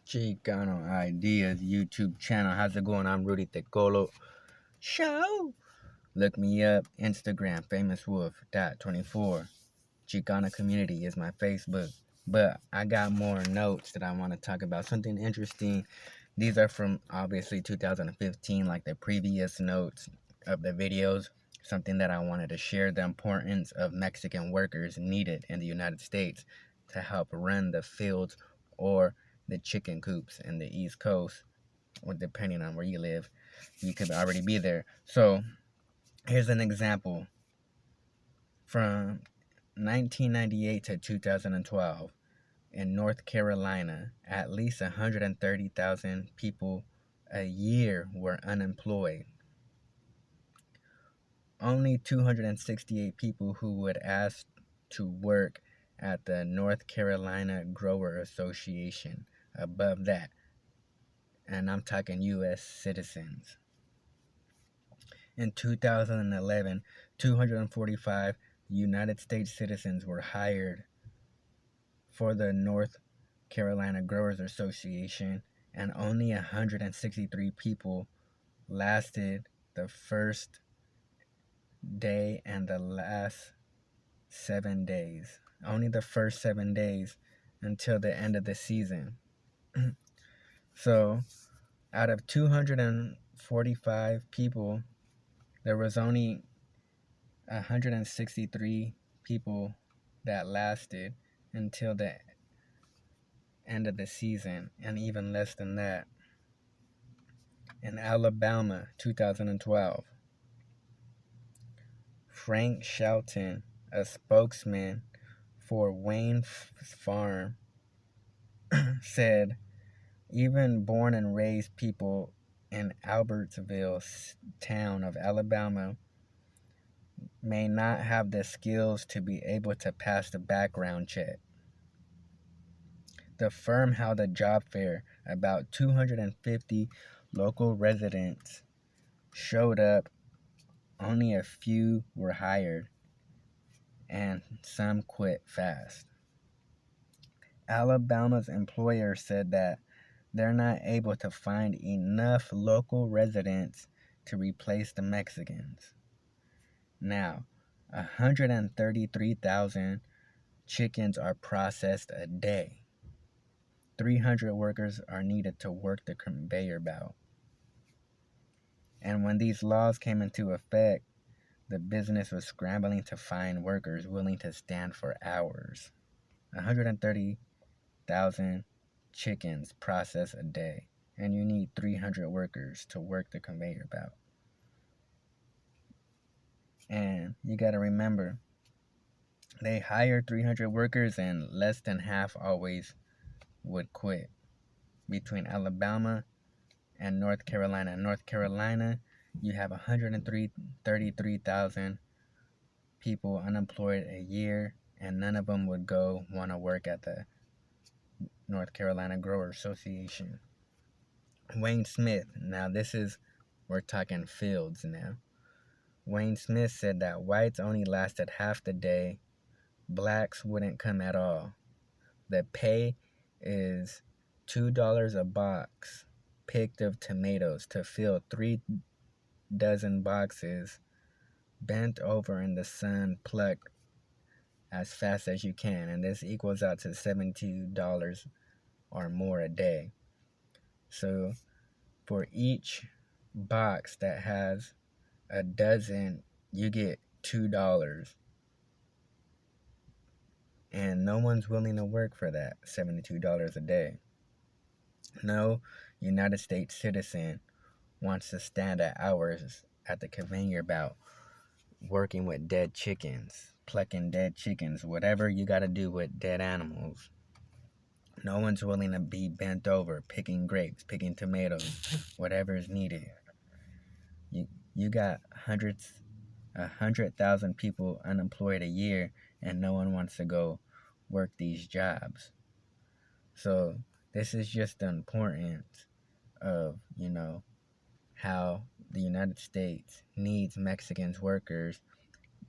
CHICANO Ideas YouTube channel. How's it going? I'm Rudy Tecolo. Show! Look me up. Instagram, famouswolf.24. Chicano Community is my Facebook. But I got more notes that I want to talk about. Something interesting. These are from obviously 2015, like the previous notes of the videos. Something that I wanted to share, the importance of Mexican workers needed in the United States to help run the fields or the chicken coops in the East Coast, or depending on where you live, you could already be there. So here's an example from 1998 to 2012 in North Carolina. At least 130,000 people a year were unemployed. Only 268 people who would ask to work at the North Carolina Grower Association above that. And I'm talking U.S. citizens. In 2011, 245 United States citizens were hired for the North Carolina Growers Association, and only 163 people lasted the first day and the last 7 days. Only the first 7 days until the end of the season. So, out of 245 people, there was only 163 people that lasted until the end of the season, and even less than that. In Alabama, 2012, Frank Shelton, a spokesman for Wayne Farm, said even born and raised people in Albertville town of Alabama may not have the skills to be able to pass the background check. The firm held a job fair. About 250 local residents showed up. Only a few were hired, and some quit fast. Alabama's employer said that they're not able to find enough local residents to replace the Mexicans. Now, 133,000 chickens are processed a day. 300 workers are needed to work the conveyor belt. And when these laws came into effect, the business was scrambling to find workers willing to stand for hours. 130,000 chickens processed a day, and you need 300 workers to work the conveyor belt. And you got to remember, they hired 300 workers and less than half always would quit. Between Alabama and North Carolina. North Carolina, you have 133,000 people unemployed a year, and none of them would go want to work at the North Carolina Grower Association. Wayne Smith, now we're talking fields now. Wayne Smith said that whites only lasted half the day, blacks wouldn't come at all. The pay is $2 a box picked of tomatoes to fill 3 dozen boxes, bent over in the sun, plucked as fast as you can, and this equals out to $72 or more a day. So for each box that has a dozen, you get $2, and no one's willing to work for that $72 a day. No United States citizen wants to stand at hours at the conveyor belt working with dead chickens, plucking dead chickens, whatever you got to do with dead animals. No one's willing to be bent over picking grapes, picking tomatoes, whatever is needed. You got 100,000 people unemployed a year, and no one wants to go work these jobs. So this is just the importance of, how the United States needs Mexicans workers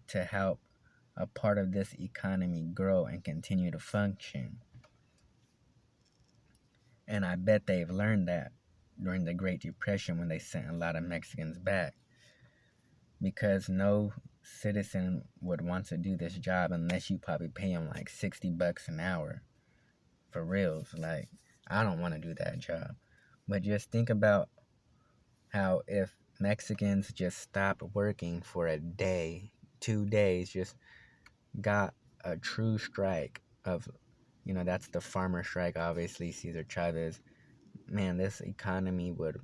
to help a part of this economy grow and continue to function. And I bet they've learned that during the Great Depression when they sent a lot of Mexicans back, because no citizen would want to do this job unless you probably pay them like $60 an hour. For reals. Like, I don't want to do that job. But just think about how if Mexicans just stopped working for a day, 2 days, just got a true strike of, that's the farmer strike, obviously, Cesar Chavez. Man, this economy would,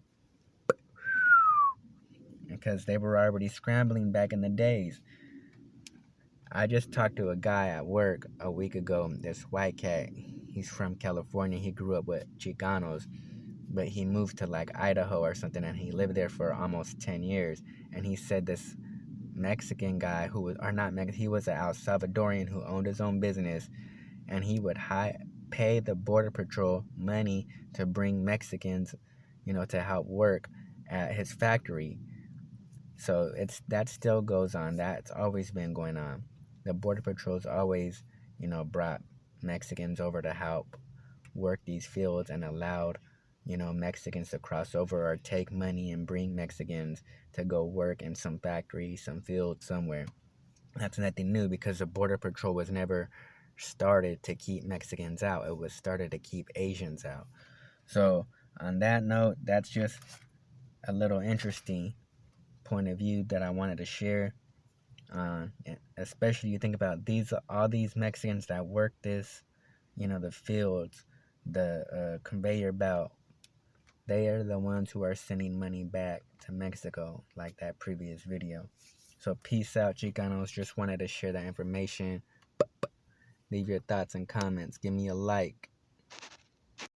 because they were already scrambling back in the days. I just talked to a guy at work a week ago, this white cat. He's from California. He grew up with Chicanos, but he moved to like Idaho or something, and he lived there for almost 10 years. And he said this Mexican guy who was, or not Mexican, he was an El Salvadorian who owned his own business, and he would pay the Border Patrol money to bring Mexicans, to help work at his factory. So that still goes on. That's always been going on. The Border Patrol's always, brought Mexicans over to help work these fields and allowed, Mexicans to cross over or take money and bring Mexicans to go work in some factory, some field, somewhere. That's nothing new because the Border Patrol was never started to keep Mexicans out. It was started to keep Asians out. So, on that note, that's just a little interesting point of view that I wanted to share. Especially you think about all these Mexicans that work this, the fields, the conveyor belt. They are the ones who are sending money back to Mexico, like that previous video. So peace out, Chicanos. Just wanted to share that information. Leave your thoughts and comments. Give me a like.